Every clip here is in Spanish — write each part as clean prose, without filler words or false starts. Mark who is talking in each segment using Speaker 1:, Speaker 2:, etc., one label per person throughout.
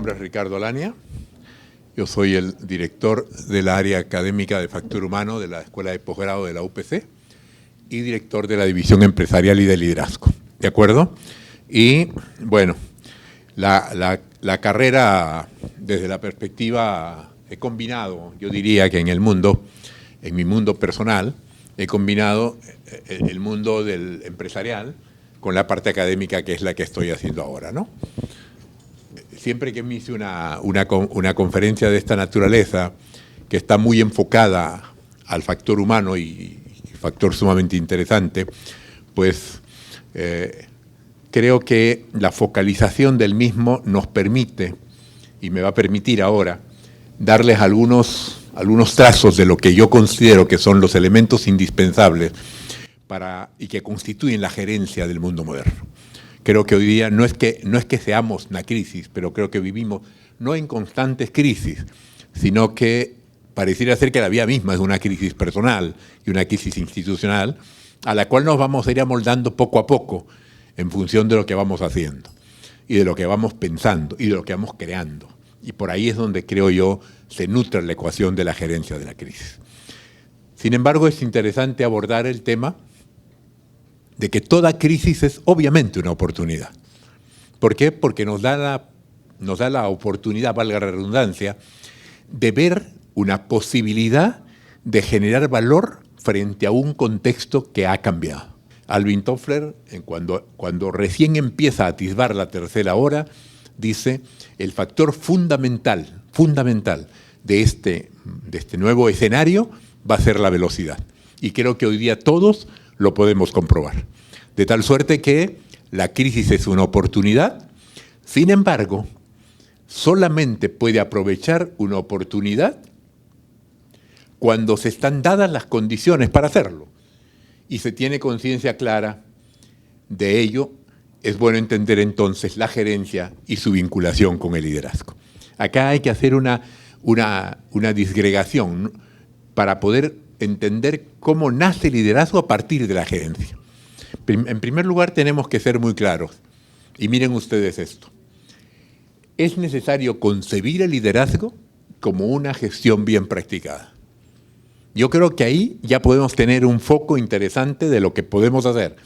Speaker 1: nombre es Ricardo Alania. Yo soy el director del área académica de Factor Humano de la Escuela de Posgrado de la UPC y director de la División Empresarial y de Liderazgo. ¿De acuerdo? Y, bueno, la carrera, desde la perspectiva, he combinado, yo diría que en mi mundo personal, he combinado el mundo del empresarial con la parte académica, que es la que estoy haciendo ahora, ¿no? Siempre que me hice una conferencia de esta naturaleza, que está muy enfocada al factor humano y factor sumamente interesante, pues creo que la focalización del mismo nos permite, y me va a permitir ahora, darles algunos trazos de lo que yo considero que son los elementos indispensables y que constituyen la gerencia del mundo moderno. Creo que hoy día no es que seamos una crisis, pero creo que vivimos no en constantes crisis, sino que pareciera ser que la vida misma es una crisis personal y una crisis institucional a la cual nos vamos a ir amoldando poco a poco en función de lo que vamos haciendo y de lo que vamos pensando y de lo que vamos creando. Y por ahí es donde creo yo se nutre la ecuación de la gerencia de la crisis. Sin embargo, es interesante abordar el tema de que toda crisis es obviamente una oportunidad. ¿Por qué? Porque nos da la oportunidad, valga la redundancia, de ver una posibilidad de generar valor frente a un contexto que ha cambiado. Alvin Toffler, cuando recién empieza a atisbar la tercera hora, dice: el factor fundamental de este nuevo escenario va a ser la velocidad. Y creo que hoy día todos lo podemos comprobar. De tal suerte que la crisis es una oportunidad, sin embargo, solamente puede aprovechar una oportunidad cuando se están dadas las condiciones para hacerlo y se tiene conciencia clara de ello. Es bueno entender entonces la gerencia y su vinculación con el liderazgo. Acá hay que hacer una disgregación, ¿no?, para poder entender cómo nace el liderazgo a partir de la gerencia. En primer lugar, tenemos que ser muy claros. Y miren ustedes esto. Es necesario concebir el liderazgo como una gestión bien practicada. Yo creo que ahí ya podemos tener un foco interesante de lo que podemos hacer.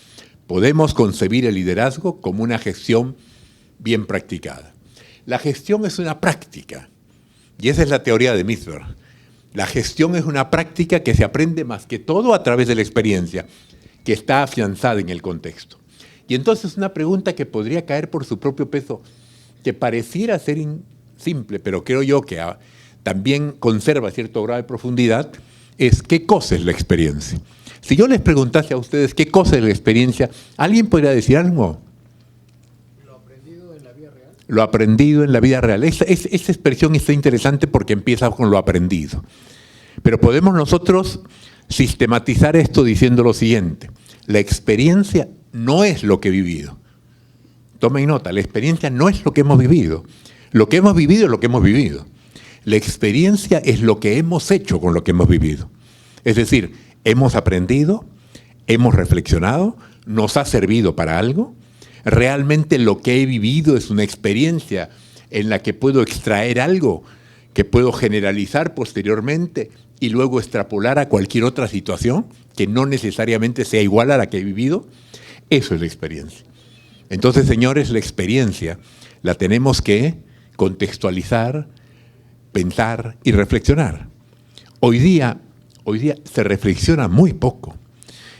Speaker 1: Podemos concebir el liderazgo como una gestión bien practicada. La gestión es una práctica, y esa es la teoría de Misberg. La gestión es una práctica que se aprende más que todo a través de la experiencia, que está afianzada en el contexto. Y entonces una pregunta que podría caer por su propio peso, que pareciera ser simple, pero creo yo que también conserva cierto grado de profundidad, es: ¿qué cosa es la experiencia? Si yo les preguntase a ustedes qué cosa es la experiencia, ¿alguien podría decir algo?
Speaker 2: Lo aprendido en la vida real.
Speaker 1: Lo aprendido en la vida real. Esa expresión está interesante porque empieza con lo aprendido. Pero podemos nosotros sistematizar esto diciendo lo siguiente: la experiencia no es lo que he vivido. Tomen nota, la experiencia no es lo que hemos vivido. Lo que hemos vivido es lo que hemos vivido. La experiencia es lo que hemos hecho con lo que hemos vivido. Es decir, hemos aprendido, hemos reflexionado, nos ha servido para algo. Realmente lo que he vivido es una experiencia en la que puedo extraer algo que puedo generalizar posteriormente y luego extrapolar a cualquier otra situación que no necesariamente sea igual a la que he vivido. Eso es la experiencia. Entonces, señores, la experiencia la tenemos que contextualizar, pensar y reflexionar. Hoy día se reflexiona muy poco.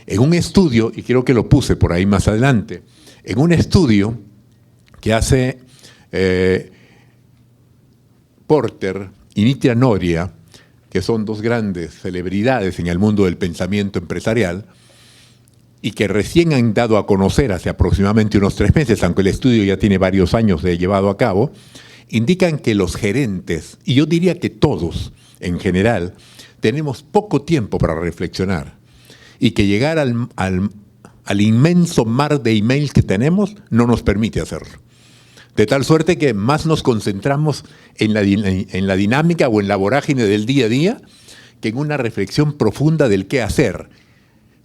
Speaker 1: En un estudio, y creo que lo puse por ahí más adelante, en un estudio que hace Porter y Nitya Noria, que son dos grandes celebridades en el mundo del pensamiento empresarial y que recién han dado a conocer hace aproximadamente unos 3 meses, aunque el estudio ya tiene varios años de llevado a cabo, indican que los gerentes, y yo diría que todos en general, tenemos poco tiempo para reflexionar y que llegar al inmenso mar de emails que tenemos no nos permite hacerlo. De tal suerte que más nos concentramos en la dinámica o en la vorágine del día a día que en una reflexión profunda del qué hacer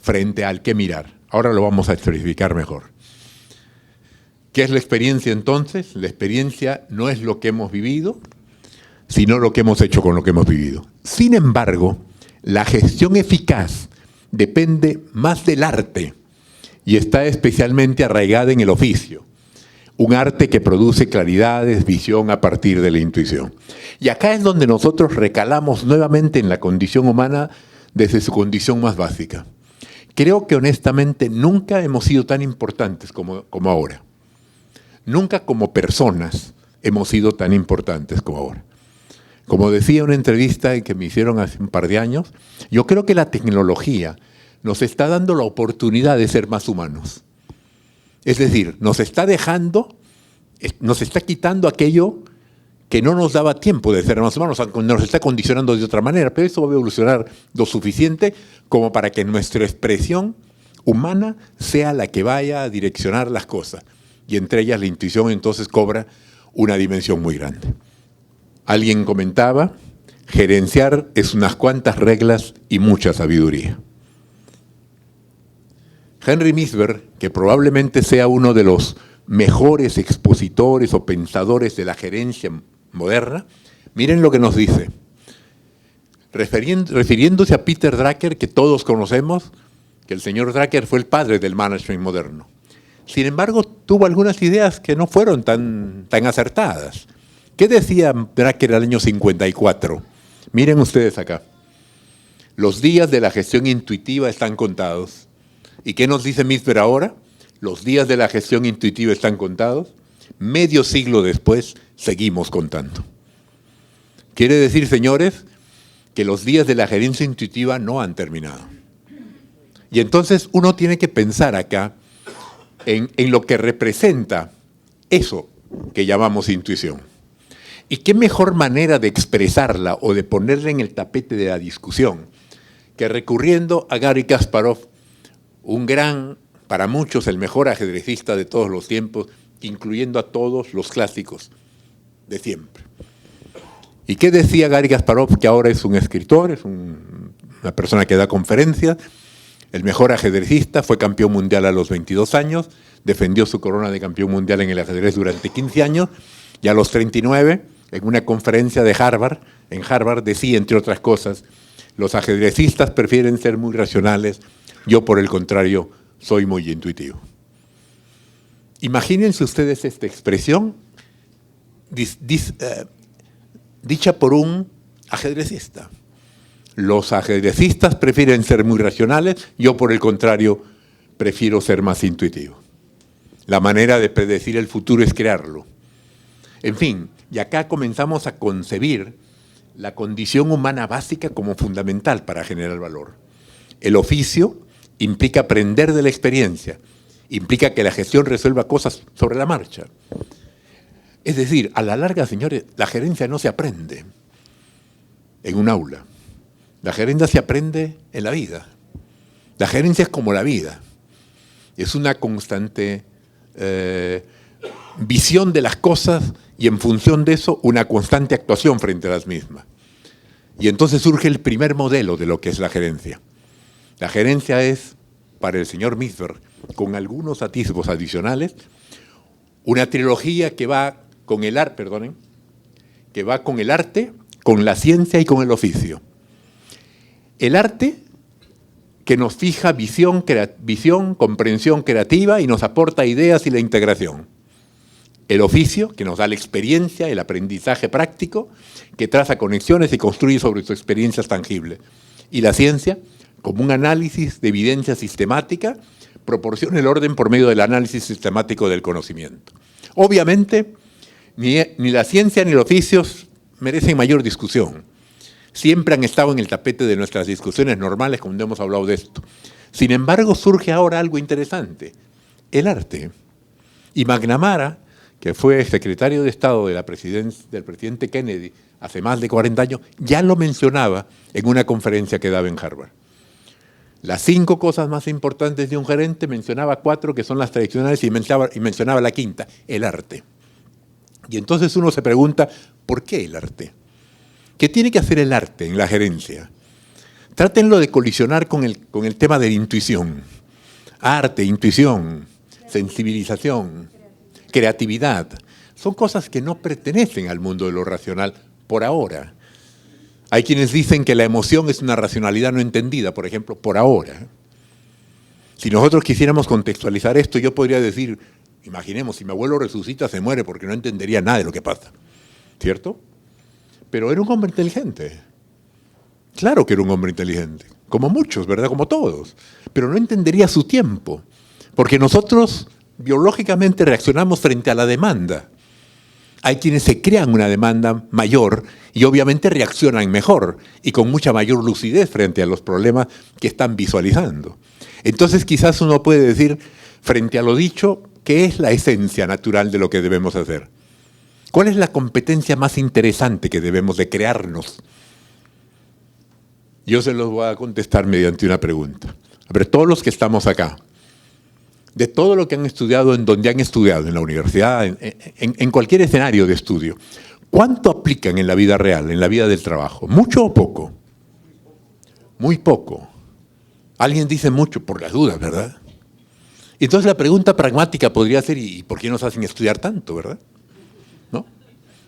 Speaker 1: frente al qué mirar. Ahora lo vamos a especificar mejor. ¿Qué es la experiencia entonces? La experiencia no es lo que hemos vivido, sino lo que hemos hecho con lo que hemos vivido. Sin embargo, la gestión eficaz depende más del arte y está especialmente arraigada en el oficio. Un arte que produce claridades, visión a partir de la intuición. Y acá es donde nosotros recalamos nuevamente en la condición humana desde su condición más básica. Creo que honestamente nunca hemos sido tan importantes como ahora. Nunca como personas hemos sido tan importantes como ahora. Como decía en una entrevista que me hicieron hace un par de años, yo creo que la tecnología nos está dando la oportunidad de ser más humanos. Es decir, nos está quitando aquello que no nos daba tiempo de ser más humanos, nos está condicionando de otra manera, pero eso va a evolucionar lo suficiente como para que nuestra expresión humana sea la que vaya a direccionar las cosas. Y entre ellas la intuición entonces cobra una dimensión muy grande. Alguien comentaba, gerenciar es unas cuantas reglas y mucha sabiduría. Henry Misber, que probablemente sea uno de los mejores expositores o pensadores de la gerencia moderna, miren lo que nos dice. Refiriéndose a Peter Drucker, que todos conocemos, que el señor Drucker fue el padre del management moderno. Sin embargo, tuvo algunas ideas que no fueron tan acertadas. ¿Qué decía Drucker en el año 54? Miren ustedes acá. Los días de la gestión intuitiva están contados. ¿Y qué nos dice Misber ahora? Los días de la gestión intuitiva están contados. Medio siglo después, seguimos contando. Quiere decir, señores, que los días de la gerencia intuitiva no han terminado. Y entonces uno tiene que pensar acá en lo que representa eso que llamamos intuición. ¿Y qué mejor manera de expresarla o de ponerla en el tapete de la discusión que recurriendo a Garry Kasparov, un gran, para muchos el mejor ajedrecista de todos los tiempos, incluyendo a todos los clásicos de siempre? ¿Y qué decía Garry Kasparov, que ahora es un escritor, es una persona que da conferencias? El mejor ajedrecista, fue campeón mundial a los 22 años, defendió su corona de campeón mundial en el ajedrez durante 15 años, y a los 39, en una conferencia de Harvard, en Harvard decía, entre otras cosas, los ajedrecistas prefieren ser muy racionales, yo por el contrario soy muy intuitivo. Imagínense ustedes esta expresión dicha por un ajedrecista. Los ajedrecistas prefieren ser muy racionales, yo por el contrario prefiero ser más intuitivo. La manera de predecir el futuro es crearlo. En fin, y acá comenzamos a concebir la condición humana básica como fundamental para generar valor. El oficio implica aprender de la experiencia, implica que la gestión resuelva cosas sobre la marcha. Es decir, a la larga, señores, la gerencia no se aprende en un aula. La gerencia se aprende en la vida. La gerencia es como la vida. Es una constante visión de las cosas y en función de eso una constante actuación frente a las mismas. Y entonces surge el primer modelo de lo que es la gerencia. La gerencia es, para el señor Misber, con algunos atisbos adicionales, una trilogía que va con el arte, con la ciencia y con el oficio. El arte que nos fija visión, comprensión creativa y nos aporta ideas y la integración. El oficio, que nos da la experiencia, el aprendizaje práctico, que traza conexiones y construye sobre sus experiencias tangibles. Y la ciencia, como un análisis de evidencia sistemática, proporciona el orden por medio del análisis sistemático del conocimiento. Obviamente, ni la ciencia ni los oficios merecen mayor discusión. Siempre han estado en el tapete de nuestras discusiones normales cuando hemos hablado de esto. Sin embargo, surge ahora algo interesante, el arte. Y McNamara, que fue secretario de Estado de del presidente Kennedy hace más de 40 años, ya lo mencionaba en una conferencia que daba en Harvard. Las 5 cosas más importantes de un gerente, mencionaba 4 que son las tradicionales y mencionaba la quinta, el arte. Y entonces uno se pregunta, ¿por qué el arte? ¿Qué tiene que hacer el arte en la gerencia? Trátenlo de colisionar con el tema de la intuición. Arte, intuición, sensibilización, creatividad. Son cosas que no pertenecen al mundo de lo racional por ahora. Hay quienes dicen que la emoción es una racionalidad no entendida, por ejemplo, por ahora. Si nosotros quisiéramos contextualizar esto, yo podría decir, imaginemos, si mi abuelo resucita, se muere porque no entendería nada de lo que pasa. ¿Cierto? Pero era un hombre inteligente. Claro que era un hombre inteligente. Como muchos, ¿verdad? Como todos. Pero no entendería su tiempo. Porque nosotros biológicamente reaccionamos frente a la demanda. Hay quienes se crean una demanda mayor y obviamente reaccionan mejor y con mucha mayor lucidez frente a los problemas que están visualizando. Entonces quizás uno puede decir, frente a lo dicho, ¿qué es la esencia natural de lo que debemos hacer? ¿Cuál es la competencia más interesante que debemos de crearnos? Yo se los voy a contestar mediante una pregunta. A ver, todos los que estamos acá, de todo lo que han estudiado, en donde han estudiado, en la universidad, en cualquier escenario de estudio, ¿cuánto aplican en la vida real, en la vida del trabajo? ¿Mucho o poco? Muy poco. Alguien dice mucho por las dudas, ¿verdad? Entonces la pregunta pragmática podría ser, ¿y por qué nos hacen estudiar tanto, verdad? ¿No?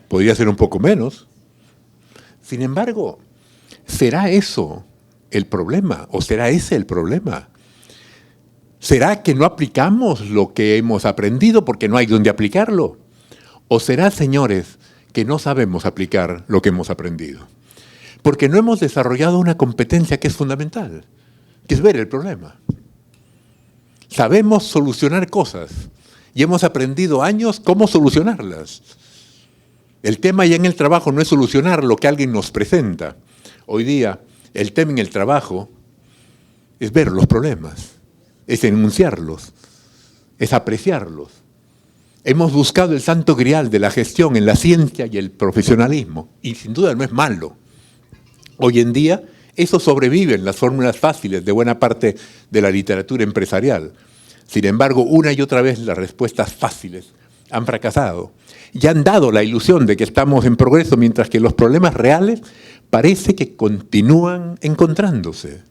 Speaker 1: Podría ser un poco menos. Sin embargo, ¿será eso el problema? ¿O será ese el problema? ¿Será que no aplicamos lo que hemos aprendido porque no hay donde aplicarlo? ¿O será, señores, que no sabemos aplicar lo que hemos aprendido? Porque no hemos desarrollado una competencia que es fundamental, que es ver el problema. Sabemos solucionar cosas y hemos aprendido años cómo solucionarlas. El tema ya en el trabajo no es solucionar lo que alguien nos presenta. Hoy día, el tema en el trabajo es ver los problemas, es enunciarlos, es apreciarlos. Hemos buscado el santo grial de la gestión en la ciencia y el profesionalismo, y sin duda no es malo. Hoy en día, eso sobrevive en las fórmulas fáciles de buena parte de la literatura empresarial. Sin embargo, una y otra vez las respuestas fáciles han fracasado y han dado la ilusión de que estamos en progreso, mientras que los problemas reales parece que continúan encontrándose.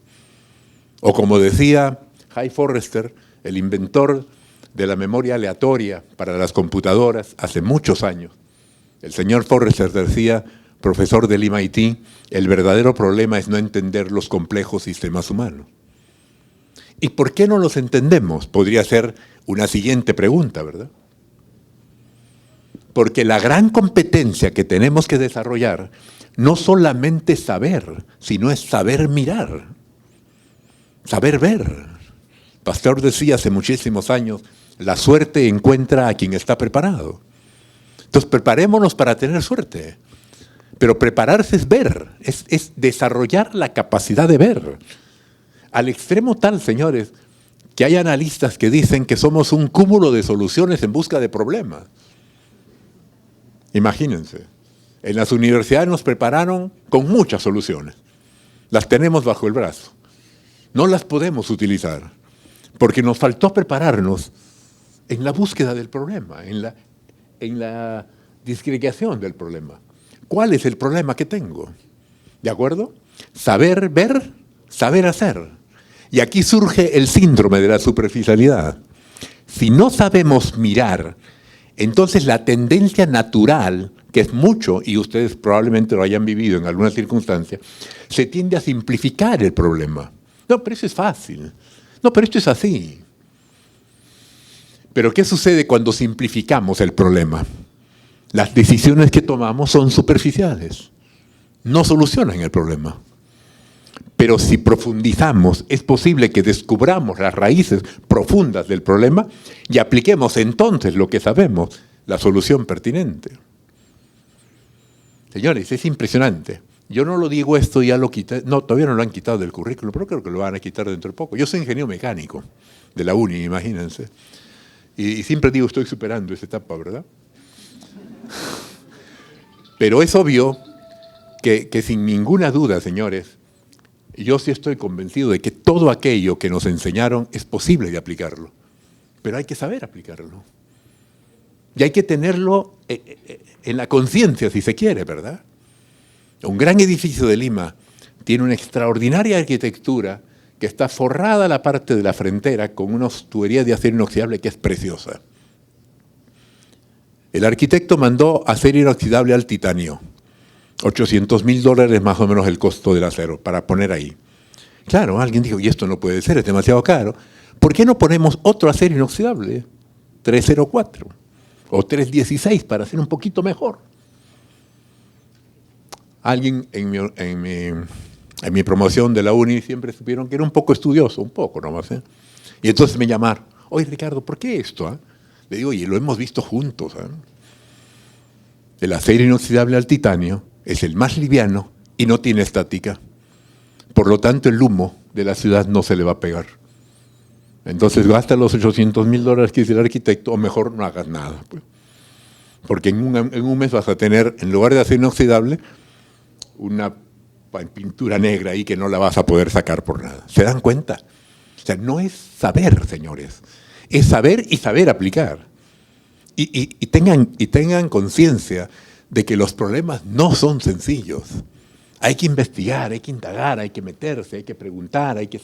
Speaker 1: O como decía Hugh Forrester, el inventor de la memoria aleatoria para las computadoras hace muchos años, el señor Forrester decía, profesor del MIT, el verdadero problema es no entender los complejos sistemas humanos. ¿Y por qué no los entendemos? Podría ser una siguiente pregunta, ¿verdad? Porque la gran competencia que tenemos que desarrollar no solamente es saber, sino es saber mirar, saber ver. Pasteur decía hace muchísimos años, la suerte encuentra a quien está preparado. Entonces preparémonos para tener suerte. Pero prepararse es ver, es desarrollar la capacidad de ver. Al extremo tal, señores, que hay analistas que dicen que somos un cúmulo de soluciones en busca de problemas. Imagínense, en las universidades nos prepararon con muchas soluciones. Las tenemos bajo el brazo. No las podemos utilizar, porque nos faltó prepararnos en la búsqueda del problema, en la disgregación del problema. ¿Cuál es el problema que tengo? ¿De acuerdo? Saber ver, saber hacer. Y aquí surge el síndrome de la superficialidad. Si no sabemos mirar, entonces la tendencia natural, que es mucho, y ustedes probablemente lo hayan vivido en alguna circunstancia, se tiende a simplificar el problema. No, pero eso es fácil. No, pero esto es así. Pero ¿qué sucede cuando simplificamos el problema? Las decisiones que tomamos son superficiales, no solucionan el problema. Pero si profundizamos, es posible que descubramos las raíces profundas del problema y apliquemos entonces lo que sabemos, la solución pertinente. Señores, es impresionante. Yo no lo digo esto, ya lo quité, no, todavía no lo han quitado del currículum, pero creo que lo van a quitar dentro de poco. Yo soy ingeniero mecánico de la uni, imagínense. Y siempre digo, estoy superando esa etapa, ¿verdad? Pero es obvio que sin ninguna duda, señores, yo sí estoy convencido de que todo aquello que nos enseñaron es posible de aplicarlo. Pero hay que saber aplicarlo. Y hay que tenerlo en la conciencia, si se quiere, ¿verdad? Un gran edificio de Lima tiene una extraordinaria arquitectura que está forrada la parte de la frontera con unas tuberías de acero inoxidable que es preciosa. El arquitecto mandó acero inoxidable al titanio. $800.000 más o menos el costo del acero, para poner ahí. Claro, alguien dijo, y esto no puede ser, es demasiado caro. ¿Por qué no ponemos otro acero inoxidable? 304 o 316 para hacer un poquito mejor. Alguien en mi promoción de la uni siempre supieron que era un poco estudioso, un poco nomás. Y entonces me llamaron, oye Ricardo, ¿por qué esto? Le digo, oye, lo hemos visto juntos. El acero inoxidable al titanio es el más liviano y no tiene estática. Por lo tanto, el humo de la ciudad no se le va a pegar. Entonces gasta los $800.000 que dice el arquitecto, o mejor no hagas nada. Pues. Porque en un mes vas a tener, en lugar de acero inoxidable, una pintura negra ahí que no la vas a poder sacar por nada. ¿Se dan cuenta? O sea, no es saber, señores. Es saber y saber aplicar. Y tengan conciencia de que los problemas no son sencillos. Hay que investigar, hay que indagar, hay que meterse, hay que preguntar, hay que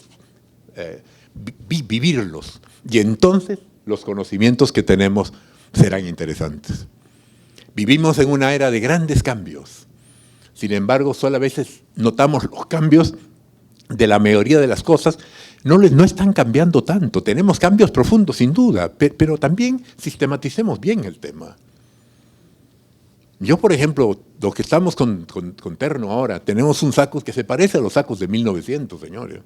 Speaker 1: vivirlos. Y entonces los conocimientos que tenemos serán interesantes. Vivimos en una era de grandes cambios. Sin embargo, solo a veces notamos los cambios de la mayoría de las cosas. No están cambiando tanto. Tenemos cambios profundos, sin duda, pero también sistematicemos bien el tema. Yo, por ejemplo, los que estamos con terno ahora, tenemos un saco que se parece a los sacos de 1900, señores.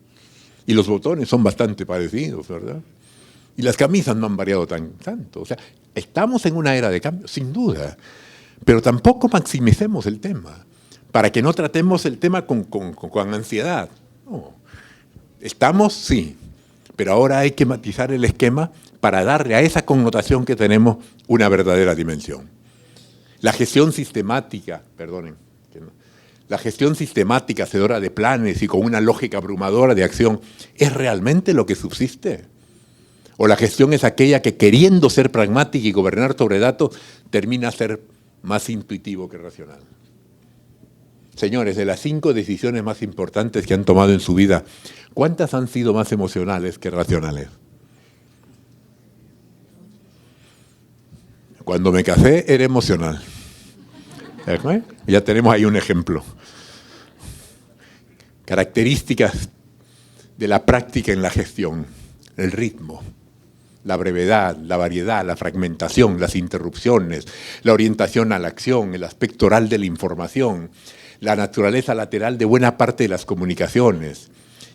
Speaker 1: Y los botones son bastante parecidos, ¿verdad? Y las camisas no han variado tanto. O sea, estamos en una era de cambio, sin duda. Pero tampoco maximicemos el tema, para que no tratemos el tema con ansiedad. No. Estamos, sí, pero ahora hay que matizar el esquema para darle a esa connotación que tenemos una verdadera dimensión. La gestión sistemática, la gestión sistemática, hacedora de planes y con una lógica abrumadora de acción, ¿es realmente lo que subsiste? ¿O la gestión es aquella que, queriendo ser pragmática y gobernar sobre datos, termina a ser más intuitivo que racional? Señores, de las 5 decisiones más importantes que han tomado en su vida, ¿cuántas han sido más emocionales que racionales? Cuando me casé era emocional. Ya tenemos ahí un ejemplo. Características de la práctica en la gestión: el ritmo, la brevedad, la variedad, la fragmentación, las interrupciones, la orientación a la acción, el aspecto oral de la información, la naturaleza lateral de buena parte de las comunicaciones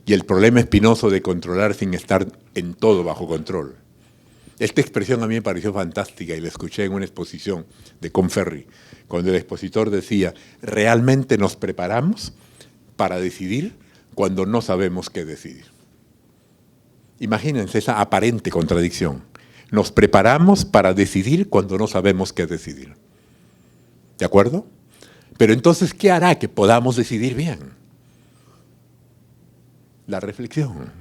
Speaker 1: y el problema espinoso de controlar sin estar en todo bajo control. Esta expresión a mí me pareció fantástica y la escuché en una exposición de Conferri, cuando el expositor decía, ¿realmente nos preparamos para decidir cuando no sabemos qué decidir? Imagínense esa aparente contradicción. Nos preparamos para decidir cuando no sabemos qué decidir. ¿De acuerdo? Pero entonces, ¿qué hará que podamos decidir bien? La reflexión.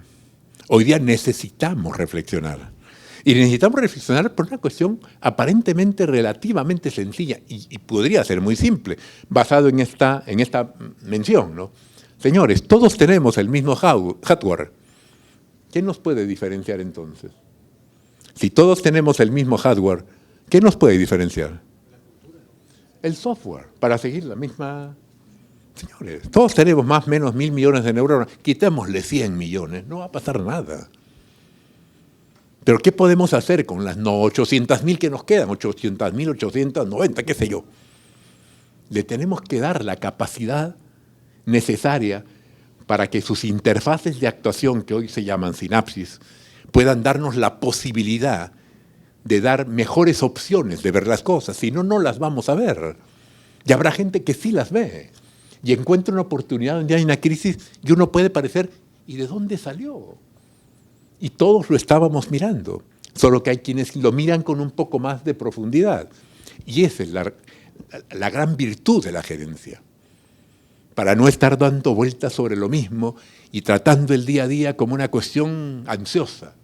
Speaker 1: Hoy día necesitamos reflexionar. Y necesitamos reflexionar por una cuestión aparentemente relativamente sencilla y podría ser muy simple, basado en esta mención, ¿no? Señores, todos tenemos el mismo hardware. ¿Qué nos puede diferenciar entonces? Si todos tenemos el mismo hardware, ¿qué nos puede diferenciar? El software, para seguir la misma... Señores, todos tenemos más o menos 1.000 millones de neuronas, quitémosle 100 millones, no va a pasar nada. Pero ¿qué podemos hacer con las 800.000 que nos quedan? 800.000, 890, qué sé yo. Le tenemos que dar la capacidad necesaria para que sus interfaces de actuación, que hoy se llaman sinapsis, puedan darnos la posibilidad de dar mejores opciones de ver las cosas. Si no, no las vamos a ver. Y habrá gente que sí las ve y encuentra una oportunidad donde hay una crisis y uno puede parecer, ¿y de dónde salió? Y todos lo estábamos mirando, solo que hay quienes lo miran con un poco más de profundidad. Y esa es la gran virtud de la gerencia. Para no estar dando vueltas sobre lo mismo y tratando el día a día como una cuestión ansiosa,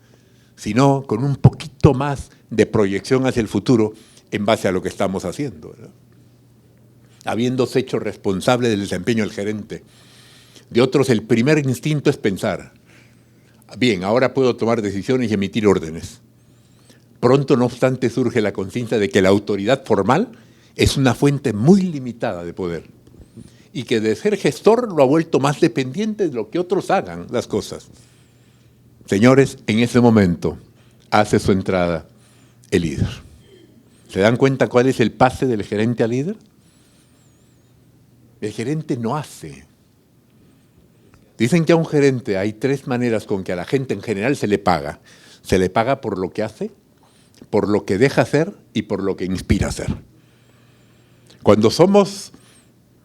Speaker 1: sino con un poquito más de proyección hacia el futuro en base a lo que estamos haciendo, ¿verdad? Habiéndose hecho responsable del desempeño del gerente. De otros, el primer instinto es pensar, bien, ahora puedo tomar decisiones y emitir órdenes. Pronto, no obstante, surge la conciencia de que la autoridad formal es una fuente muy limitada de poder y que de ser gestor lo ha vuelto más dependiente de lo que otros hagan las cosas. Señores, en ese momento hace su entrada el líder. ¿Se dan cuenta cuál es el pase del gerente al líder? El gerente no hace. Dicen que a un gerente hay 3 maneras con que a la gente en general se le paga. Se le paga por lo que hace, por lo que deja hacer y por lo que inspira a hacer. Cuando somos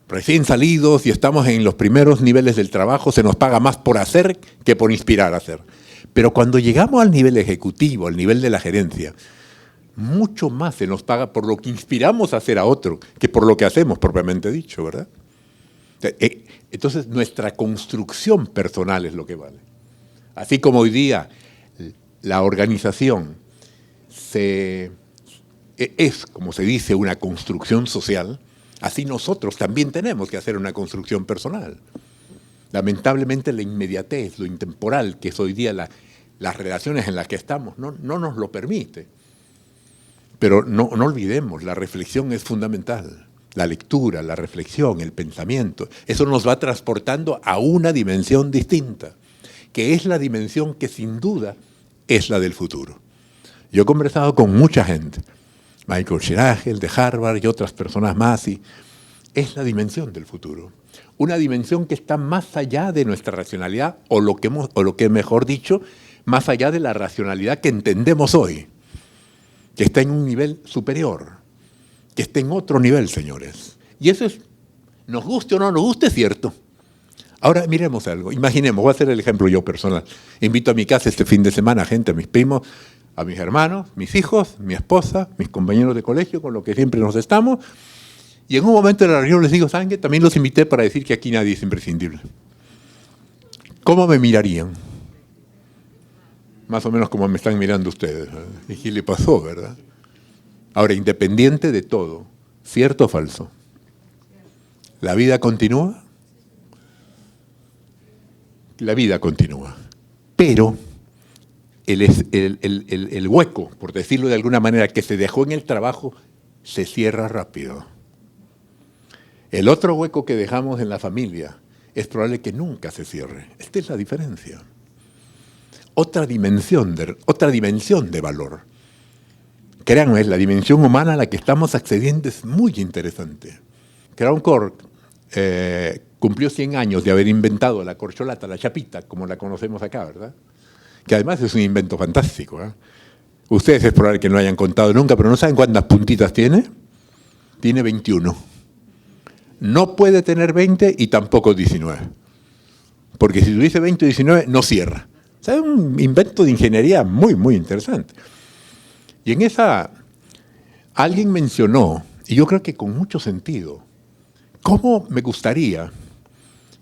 Speaker 1: recién salidos y estamos en los primeros niveles del trabajo, se nos paga más por hacer que por inspirar a hacer. Pero cuando llegamos al nivel ejecutivo, al nivel de la gerencia, mucho más se nos paga por lo que inspiramos a hacer a otro que por lo que hacemos, propiamente dicho, ¿verdad? Entonces, nuestra construcción personal es lo que vale. Así como hoy día la organización es, como se dice, una construcción social, así nosotros también tenemos que hacer una construcción personal. Lamentablemente la inmediatez, lo intemporal, que es hoy día las relaciones en las que estamos, no nos lo permite. Pero no olvidemos, la reflexión es fundamental. La lectura, la reflexión, el pensamiento, eso nos va transportando a una dimensión distinta, que es la dimensión que sin duda es la del futuro. Yo he conversado con mucha gente, Michael Schiragel de Harvard y otras personas más, y es la dimensión del futuro. Una dimensión que está más allá de nuestra racionalidad, o lo que mejor dicho, más allá de la racionalidad que entendemos hoy, que está en un nivel superior, que está en otro nivel, señores. Y eso es, nos guste o no nos guste, es cierto. Ahora miremos algo, imaginemos, voy a hacer el ejemplo yo personal. Invito a mi casa este fin de semana a gente, a mis primos, a mis hermanos, mis hijos, mi esposa, mis compañeros de colegio, con los que siempre nos estamos. Y en un momento de la reunión les digo, ¿saben qué? También los invité para decir que aquí nadie es imprescindible. ¿Cómo me mirarían? Más o menos como me están mirando ustedes. ¿Y qué le pasó, verdad? Ahora, independiente de todo, ¿cierto o falso? ¿La vida continúa? La vida continúa. Pero el hueco, por decirlo de alguna manera, que se dejó en el trabajo, se cierra rápido. El otro hueco que dejamos en la familia es probable que nunca se cierre. Esta es la diferencia. Otra dimensión de valor. Créanme, la dimensión humana a la que estamos accediendo es muy interesante. Crown Cork cumplió 100 años de haber inventado la corcholata, la chapita, como la conocemos acá, ¿verdad? Que además es un invento fantástico, ¿eh? Ustedes es probable que no lo hayan contado nunca, pero ¿no saben cuántas puntitas tiene? Tiene 21. No puede tener 20 y tampoco 19. Porque si tuviese 20 o 19, no cierra. O sea, es un invento de ingeniería muy, muy interesante. Y en esa, alguien mencionó, y yo creo que con mucho sentido, ¿cómo me gustaría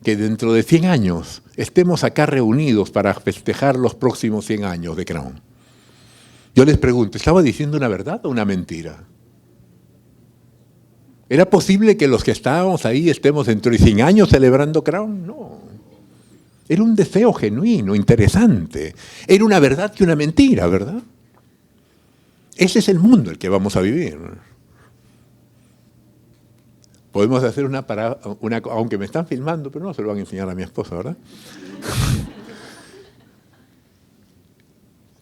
Speaker 1: que dentro de 100 años estemos acá reunidos para festejar los próximos 100 años de Crown? Yo les pregunto, ¿estaba diciendo una verdad o una mentira? ¿Era posible que los que estábamos ahí estemos dentro de 100 años celebrando Crown? No. Era un deseo genuino, interesante. Era una verdad que una mentira, ¿verdad? Ese es el mundo el que vamos a vivir. Podemos hacer una, aunque me están filmando, pero no se lo van a enseñar a mi esposa, ¿verdad?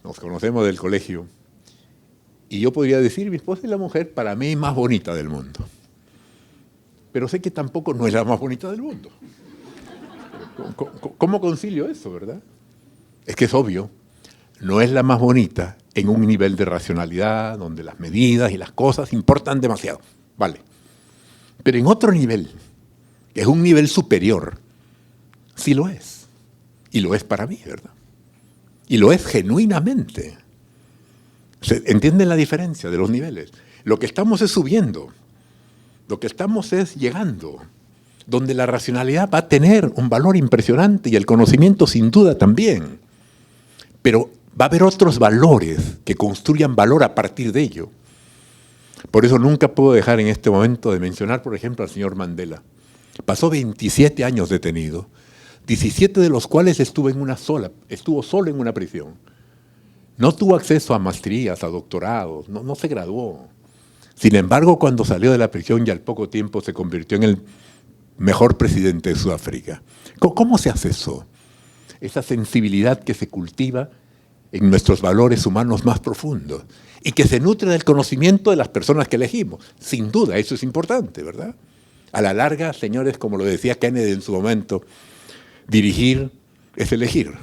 Speaker 1: Nos conocemos del colegio. Y yo podría decir, mi esposa es la mujer para mí más bonita del mundo. Pero sé que tampoco no es la más bonita del mundo. ¿Cómo concilio eso, verdad? Es que es obvio, no es la más bonita en un nivel de racionalidad, donde las medidas y las cosas importan demasiado. Vale. Pero en otro nivel, que es un nivel superior, sí lo es. Y lo es para mí, ¿verdad? Y lo es genuinamente. ¿Entienden la diferencia de los niveles? Lo que estamos es subiendo. Lo que estamos es llegando, donde la racionalidad va a tener un valor impresionante y el conocimiento sin duda también. Pero va a haber otros valores que construyan valor a partir de ello. Por eso nunca puedo dejar en este momento de mencionar, por ejemplo, al señor Mandela. Pasó 27 años detenido, 17 de los cuales estuvo solo en una prisión. No tuvo acceso a maestrías, a doctorados, no se graduó. Sin embargo, cuando salió de la prisión y al poco tiempo se convirtió en el mejor presidente de Sudáfrica. ¿Cómo se hace eso? Esa sensibilidad que se cultiva en nuestros valores humanos más profundos y que se nutre del conocimiento de las personas que elegimos. Sin duda, eso es importante, ¿verdad? A la larga, señores, como lo decía Kennedy en su momento, dirigir es elegir.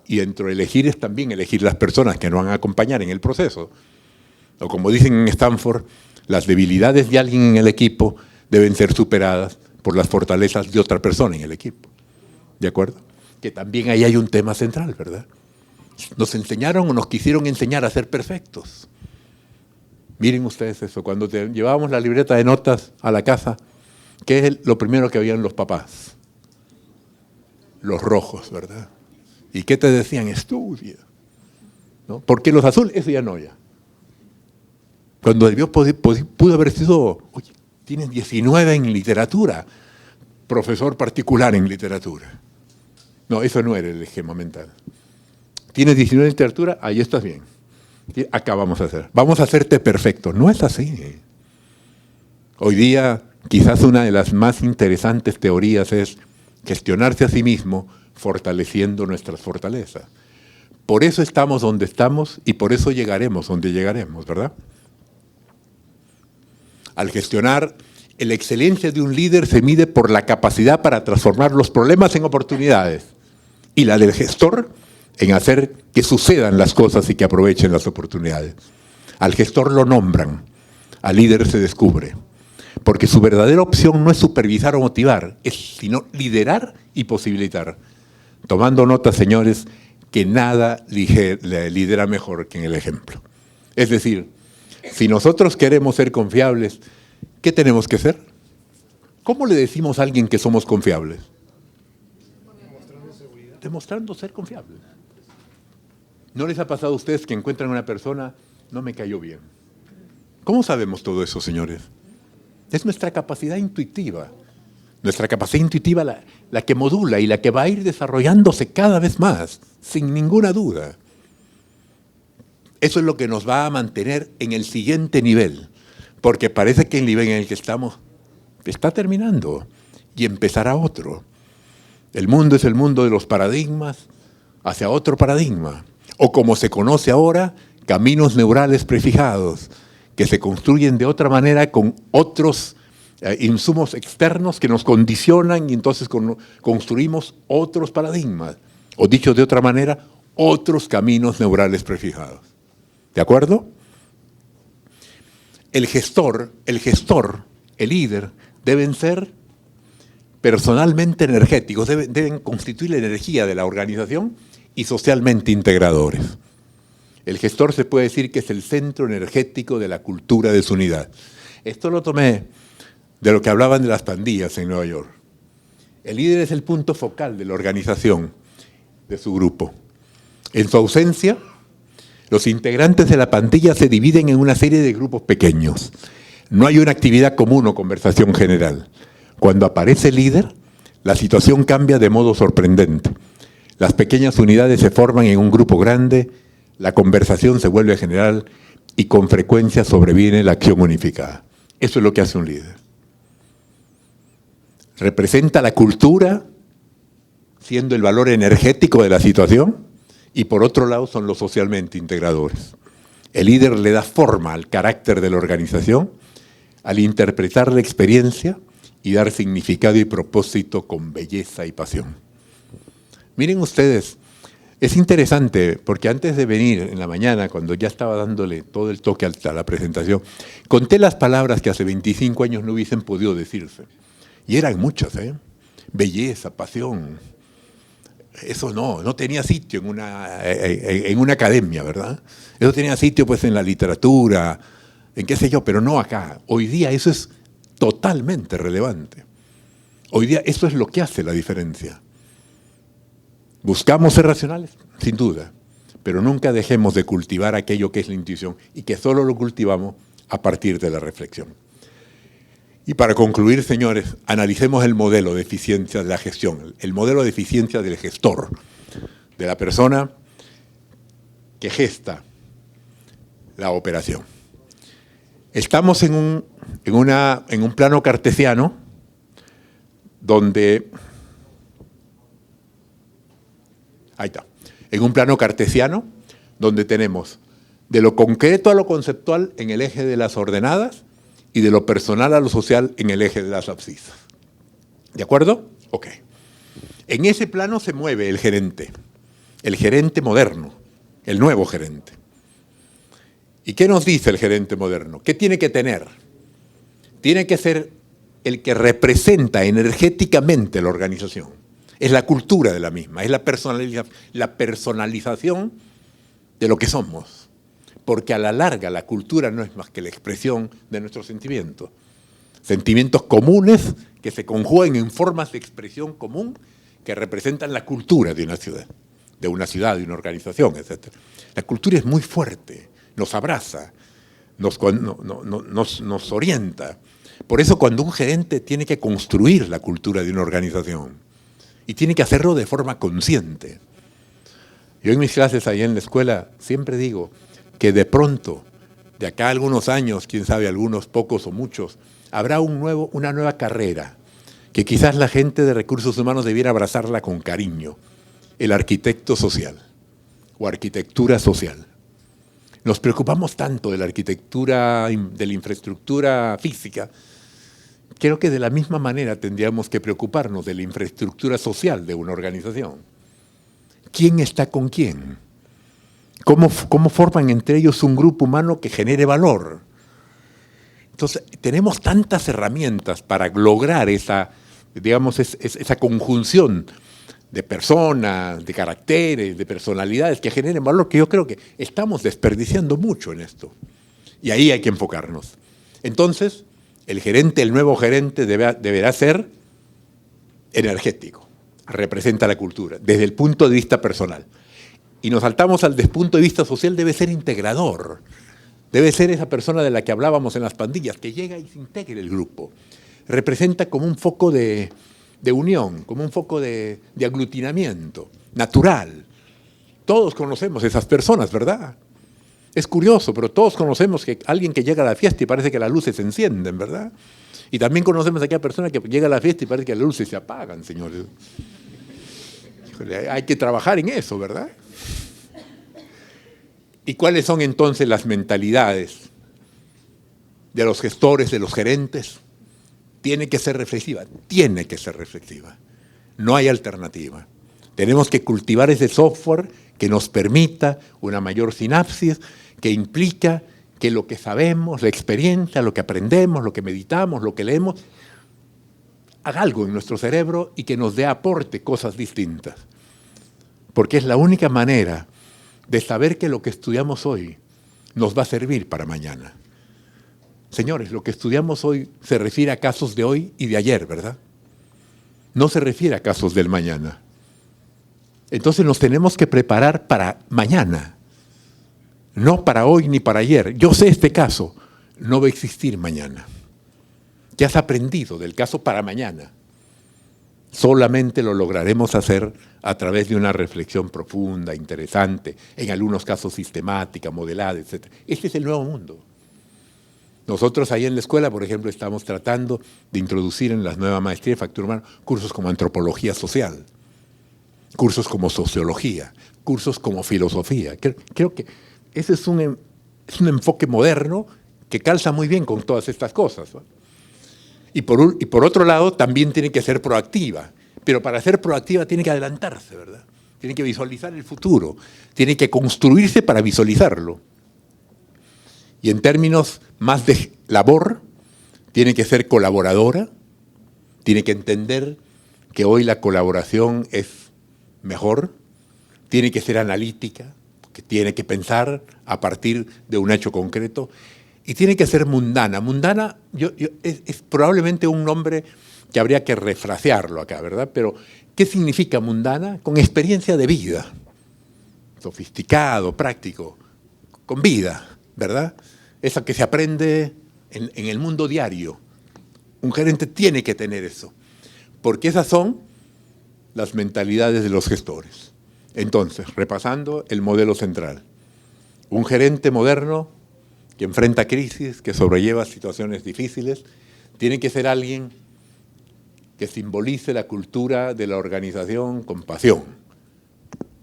Speaker 1: Y dentro de elegir es también elegir las personas que nos van a acompañar en el proceso. O como dicen en Stanford, las debilidades de alguien en el equipo deben ser superadas por las fortalezas de otra persona en el equipo. ¿De acuerdo? Que también ahí hay un tema central, ¿verdad? Nos enseñaron o nos quisieron enseñar a ser perfectos. Miren ustedes eso, cuando llevábamos la libreta de notas a la casa, ¿qué es lo primero que habían los papás? Los rojos, ¿verdad? ¿Y qué te decían? Estudia, ¿no? Porque los azules, eso ya no, ya. Cuando pudo haber sido, oye, tienes 19 en literatura, profesor particular en literatura. No, eso no era el esquema mental. Tienes 19 en literatura, ahí estás bien. Acá vamos a hacer. Vamos a hacerte perfecto. No es así. Hoy día, quizás una de las más interesantes teorías es gestionarse a sí mismo fortaleciendo nuestras fortalezas. Por eso estamos donde estamos y por eso llegaremos donde llegaremos, ¿verdad? Al gestionar, la excelencia de un líder se mide por la capacidad para transformar los problemas en oportunidades y la del gestor en hacer que sucedan las cosas y que aprovechen las oportunidades. Al gestor lo nombran, al líder se descubre, porque su verdadera opción no es supervisar o motivar, sino liderar y posibilitar. Tomando nota, señores, que nada lidera mejor que en el ejemplo. Es decir, si nosotros queremos ser confiables, ¿qué tenemos que hacer? ¿Cómo le decimos a alguien que somos confiables? Demostrando ser confiables. ¿No les ha pasado a ustedes que encuentran a una persona, no me cayó bien? ¿Cómo sabemos todo eso, señores? Es nuestra capacidad intuitiva. Nuestra capacidad intuitiva la que modula y la que va a ir desarrollándose cada vez más, sin ninguna duda. Eso es lo que nos va a mantener en el siguiente nivel, porque parece que el nivel en el que estamos está terminando y empezará otro. El mundo es el mundo de los paradigmas hacia otro paradigma, o como se conoce ahora, caminos neurales prefijados, que se construyen de otra manera con otros insumos externos que nos condicionan y entonces construimos otros paradigmas, o dicho de otra manera, otros caminos neurales prefijados. ¿De acuerdo? El gestor, el líder, deben ser personalmente energéticos, deben constituir la energía de la organización y socialmente integradores. El gestor se puede decir que es el centro energético de la cultura de su unidad. Esto lo tomé de lo que hablaban de las pandillas en Nueva York. El líder es el punto focal de la organización de su grupo. En su ausencia, los integrantes de la pandilla se dividen en una serie de grupos pequeños. No hay una actividad común o conversación general. Cuando aparece el líder, la situación cambia de modo sorprendente. Las pequeñas unidades se forman en un grupo grande, la conversación se vuelve general y con frecuencia sobreviene la acción unificada. Eso es lo que hace un líder. Representa la cultura, siendo el valor energético de la situación, y por otro lado son los socialmente integradores. El líder le da forma al carácter de la organización al interpretar la experiencia y dar significado y propósito con belleza y pasión. Miren ustedes, es interesante porque antes de venir en la mañana, cuando ya estaba dándole todo el toque a la presentación, conté las palabras que hace 25 años no hubiesen podido decirse. Y eran muchas, ¿eh? Belleza, pasión. Eso no tenía sitio en una academia, ¿verdad? Eso tenía sitio pues en la literatura, en qué sé yo, pero no acá. Hoy día eso es totalmente relevante. Hoy día eso es lo que hace la diferencia. ¿Buscamos ser racionales? Sin duda, pero nunca dejemos de cultivar aquello que es la intuición y que solo lo cultivamos a partir de la reflexión. Y para concluir, señores, analicemos el modelo de eficiencia de la gestión, el modelo de eficiencia del gestor, de la persona que gesta la operación. Estamos en un plano cartesiano donde... Ahí está. En un plano cartesiano donde tenemos de lo concreto a lo conceptual en el eje de las ordenadas y de lo personal a lo social en el eje de las abscisas. ¿De acuerdo? Ok. En ese plano se mueve el gerente moderno, el nuevo gerente. ¿Y qué nos dice el gerente moderno? ¿Qué tiene que tener? Tiene que ser el que representa energéticamente la organización. Es la cultura de la misma, es la personalización de lo que somos. Porque a la larga la cultura no es más que la expresión de nuestros sentimientos. Sentimientos comunes que se conjugan en formas de expresión común que representan la cultura de una ciudad, de una organización, etc. La cultura es muy fuerte, nos abraza, nos orienta. Por eso cuando un gerente tiene que construir la cultura de una organización y tiene que hacerlo de forma consciente. Yo en mis clases ahí en la escuela siempre digo que de pronto, de acá a algunos años, quién sabe, algunos pocos o muchos, habrá una nueva carrera que quizás la gente de recursos humanos debiera abrazarla con cariño, el arquitecto social o arquitectura social. Nos preocupamos tanto de la arquitectura, de la infraestructura física. Creo que de la misma manera tendríamos que preocuparnos de la infraestructura social de una organización. ¿Quién está con quién? ¿Cómo forman entre ellos un grupo humano que genere valor? Entonces, tenemos tantas herramientas para lograr esa conjunción de personas, de caracteres, de personalidades que generen valor, que yo creo que estamos desperdiciando mucho en esto. Y ahí hay que enfocarnos. Entonces, el nuevo gerente deberá ser energético, representa la cultura, desde el punto de vista personal. Y nos saltamos desde el punto de vista social, debe ser integrador. Debe ser esa persona de la que hablábamos en las pandillas, que llega y se integre el grupo. Representa como un foco de unión, como un foco de aglutinamiento, natural. Todos conocemos esas personas, ¿verdad? Es curioso, pero todos conocemos que alguien que llega a la fiesta y parece que las luces se encienden, ¿verdad? Y también conocemos a aquella persona que llega a la fiesta y parece que las luces se apagan, señores. Híjole, hay que trabajar en eso, ¿verdad? ¿Y cuáles son entonces las mentalidades de los gestores, de los gerentes? Tiene que ser reflexiva, tiene que ser reflexiva. No hay alternativa. Tenemos que cultivar ese software que nos permita una mayor sinapsis, que implica que lo que sabemos, la experiencia, lo que aprendemos, lo que meditamos, lo que leemos, haga algo en nuestro cerebro y que nos dé aporte cosas distintas. Porque es la única manera de saber que lo que estudiamos hoy nos va a servir para mañana. Señores, lo que estudiamos hoy se refiere a casos de hoy y de ayer, ¿verdad? No se refiere a casos del mañana. Entonces nos tenemos que preparar para mañana, no para hoy ni para ayer. Yo sé este caso, no va a existir mañana. ¿Qué has aprendido del caso para mañana? Solamente lo lograremos hacer a través de una reflexión profunda, interesante, en algunos casos sistemática, modelada, etc. Este es el nuevo mundo. Nosotros ahí en la escuela, por ejemplo, estamos tratando de introducir en la nueva maestría de factura humana cursos como antropología social, cursos como sociología, cursos como filosofía. Creo que ese es un enfoque moderno que calza muy bien con todas estas cosas, ¿no? Y por otro lado, también tiene que ser proactiva. Pero para ser proactiva tiene que adelantarse, ¿verdad? Tiene que visualizar el futuro. Tiene que construirse para visualizarlo. Y en términos más de labor, tiene que ser colaboradora. Tiene que entender que hoy la colaboración es mejor. Tiene que ser analítica, que tiene que pensar a partir de un hecho concreto. Y tiene que ser mundana. Mundana es probablemente un nombre que habría que refrasearlo acá, ¿verdad? Pero, ¿qué significa mundana? Con experiencia de vida. Sofisticado, práctico, con vida, ¿verdad? Eso que se aprende en el mundo diario. Un gerente tiene que tener eso. Porque esas son las mentalidades de los gestores. Entonces, repasando el modelo central. Un gerente moderno que enfrenta crisis, que sobrelleva situaciones difíciles, tiene que ser alguien que simbolice la cultura de la organización con pasión,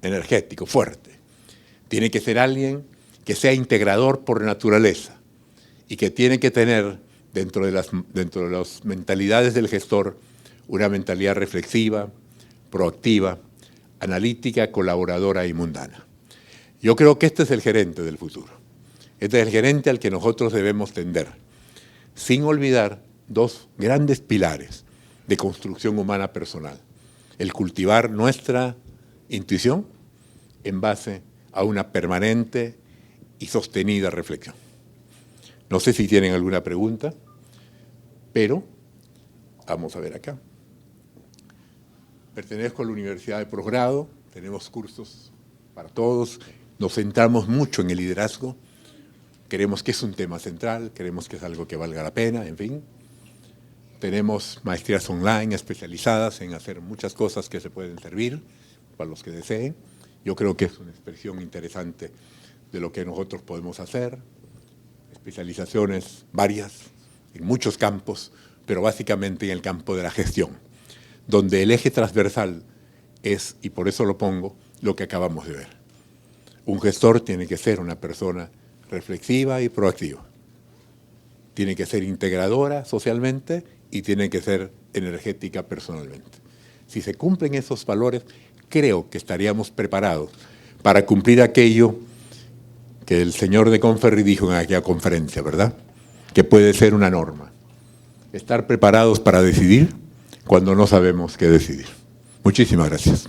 Speaker 1: energético, fuerte. Tiene que ser alguien que sea integrador por naturaleza y que tiene que tener dentro de las mentalidades del gestor una mentalidad reflexiva, proactiva, analítica, colaboradora y mundana. Yo creo que este es el gerente del futuro. Este es el gerente al que nosotros debemos tender, sin olvidar dos grandes pilares de construcción humana personal. El cultivar nuestra intuición en base a una permanente y sostenida reflexión. No sé si tienen alguna pregunta, pero vamos a ver acá. Pertenezco a la Universidad de Posgrado, tenemos cursos para todos, nos centramos mucho en el liderazgo, creemos que es un tema central, creemos que es algo que valga la pena, en fin. Tenemos maestrías online especializadas en hacer muchas cosas que se pueden servir para los que deseen. Yo creo que es una expresión interesante de lo que nosotros podemos hacer. Especializaciones varias en muchos campos, pero básicamente en el campo de la gestión, donde el eje transversal es, y por eso lo pongo, lo que acabamos de ver. Un gestor tiene que ser una persona reflexiva y proactiva. Tiene que ser integradora socialmente y tiene que ser energética personalmente. Si se cumplen esos valores, creo que estaríamos preparados para cumplir aquello que el señor de Conferry dijo en aquella conferencia, ¿verdad? Que puede ser una norma. Estar preparados para decidir cuando no sabemos qué decidir. Muchísimas gracias.